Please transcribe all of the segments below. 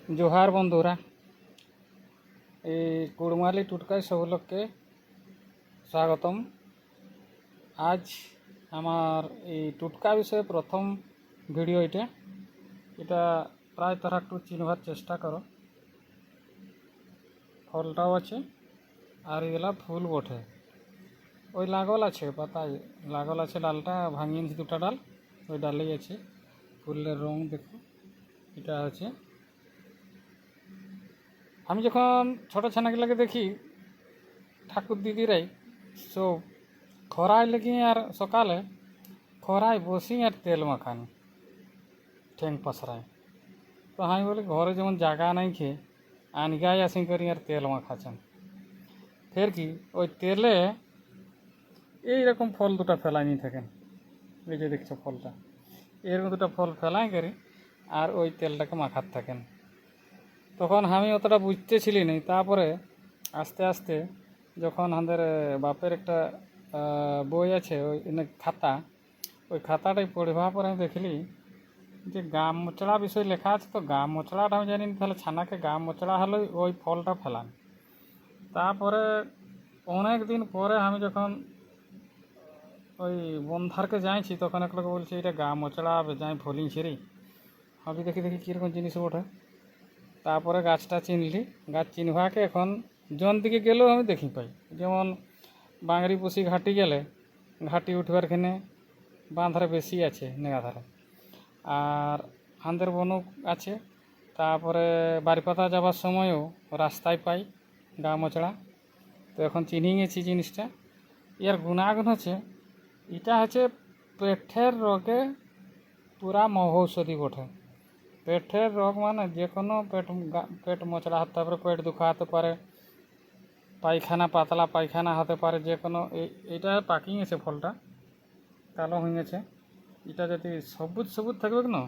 जोहार बंधुरा कुड़माली टुटकाय सब लोग के स्वागतम। आज हमार टुटका विषय प्रथम भिडियो इटा प्राय तरह टू चिन्हबार चेष्टा करो। फलटाओ आछे और एगला फूल बटे ओई लागल आछे पाता लागल आछे डालटा भांगिए दुटा डाल ओई डालेई आछे फुलेर रंग देखो এটা আছে। আমি যখন ছোটো ছানাগুলোকে দেখি ঠাকুর দিদিরাই সব খরায় লেগে আর সকালে খরায় বসি আর তেল মাখানি ঠ্যাং পসরায়। তো আমি বলি ঘরে যেমন জায়গা নাই খেয়ে আনগায় আসি করি আর তেল মাখাছেন ফের কি ওই তেলে এইরকম ফল দুটা ফেলাই নিয়ে থাকেন। এই যে দেখছো ফলটা এরকম দুটা ফল ফেলাই করি আর ওই তেলটাকে মাখাতে থাকেন। তখন আমি অতটা বুঝতেছিলি না, তারপরে আস্তে আস্তে যখন আমাদের বাপের একটা বই আছে ওই খাতা, ওই খাতাটাই পড়বার পরে আমি দেখলি যে গা মোচড়া বিষয় লেখা আছে। তো গা মোচড়াটা আমি জানি তাহলে ছানাকে গা মোচড়া হলে ওই ফলটা ফেলান। তারপরে অনেক দিন পরে আমি যখন ওই বন্ধারকে যাইছি তখন এক লোক বলছে এটা গা মোচড়া যাই ফলিছি রে। আমি দেখি কীরকম জিনিস ওঠে। তারপরে গাছটা চিনলি, গাছ চিনভাকে এখন জন দিকে গেলেও আমি দেখি পাই। যেমন বাঙারি পুষি ঘাটি গেলে ঘাটি উঠবারখানে বাঁধারে বেশি আছে নেগাধারে, আর আন্দের বনক আছে। তারপরে বাড়িপাতা যাবার সময়ও রাস্তায় পাই গা মোচড়া। তো এখন চিনি গেছি জিনিসটা। এর গুণাগুণ হচ্ছে এটা হচ্ছে পেটের রোগে পুরা মহৌষধি বটে। পেটের রোগ মানে যে কোনো পেট মোচড়া হতে পারে, পেট দুঃখা হতে পারে, পায়খানা পাতলা পায়খানা হতে পারে, যে কোনো এইটা পাকি গেছে ফলটা কালো হয়ে গেছে। এটা যদি সবুজ সবুজ থাকবে না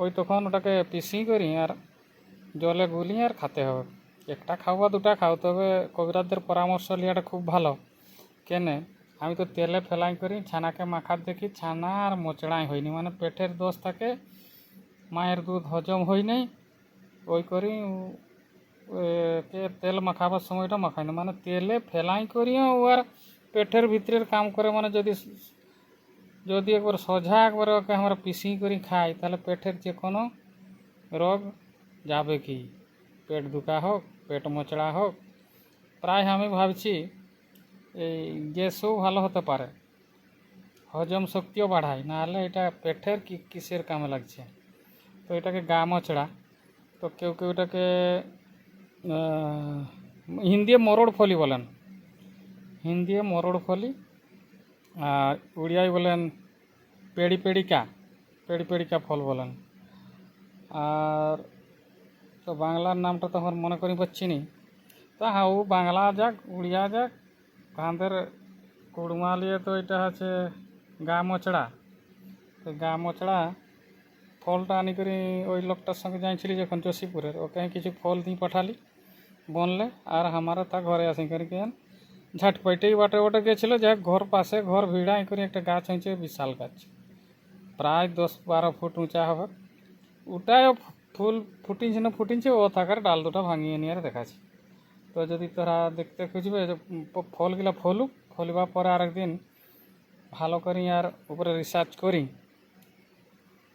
ওই তখন ওটাকে পিসি করি আর জলে গুলি আর খেতে হবে। একটা খাও বা দুটা খাও, তবে কবিরাজদের পরামর্শ লিয়াটা খুব ভালো। কেনে আমি তো তেলে ফেলাই করি ছানাকে মাখার দেখি ছানা আর মোচড়াই হয়নি, মানে পেটের দোষ থাকে, মায়ের দুধ হজম হয় নাই ওই করি তেল মাখাবার সময়টা মাখাই না, মানে তেলে ফেলাই করিও আর পেটের ভিতরের কাম করে। মানে যদি একবার সোজা একবার ওকে আমরা পিসি করি খাই তাহলে পেটের যে কোনো রোগ যাবে কি, পেট দুখা হোক পেট মোচড়া হোক। প্রায় আমি ভাবছি এই গ্যাসও ভালো হতে পারে, হজম শক্তিও বাড়ায়, নাহলে এটা পেটের কিসের কামে লাগছে। তো এটাকে গা মোচড়া, তো কেউ এটাকে হিন্দি মরড় ফলি বলেন, হিন্দি মরড় ফলি, আর উড়িয়ায় বলেন পেড়িকা ফল বলেন। আর তো বাংলার নামটা তো আমার মনে করি পাচ্ছি নি। তা হ্যাঁ ও বাংলা যাক উড়িয়া যাক আমাদের কুড়মালিয়ে তো এটা হচ্ছে গা মোচড়া। তো গা মোচড়া ফলটা আনি করে ওই লোকটার সঙ্গে যাইছিলি যখন যোশীপুরের, ওকে কিছু ফল দিয়ে পাঠালি বনলে, আর আমারও তা ঘরে আসি করে কেন ঝাটপাইটেই বাটে ওটা গেছিলো। যাক ঘর পাশে ঘর ভিড়াই করে একটা গাছ হয়েছে, বিশাল গাছ প্রায় 10-12 ফুট উঁচা হবে। ওটাই ফুল ফুটিছে ও থাকার ডাল দুটা ভাঙিয়ে নিয়ে দেখাচ্ছে। তো যদি তোরা দেখতে খুঁজবে ফলগুলা ফলিবার পরে আর একদিন ভালো করি আর উপরে রিসার্চ করি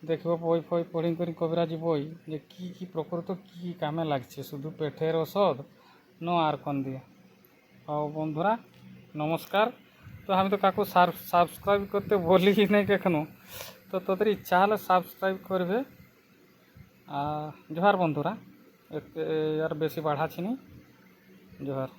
দেখব, বই ফই পড়ি করি কবিরাজি বই, যে কী প্রকৃত কী কামে লাগছে, শুধু পেটের ওষুধ ন আর কোন দিয়ে। ও বন্ধুরা নমস্কার। তো আমি তো কাকু সাবস্ক্রাইব করতে বলি নাই এখনো, তো তোদের ইচ্ছা হলে সাবস্ক্রাইব করবে। জোহার বন্ধুরা, আর বেশি বাড়াচ্ছি নি। জোহার।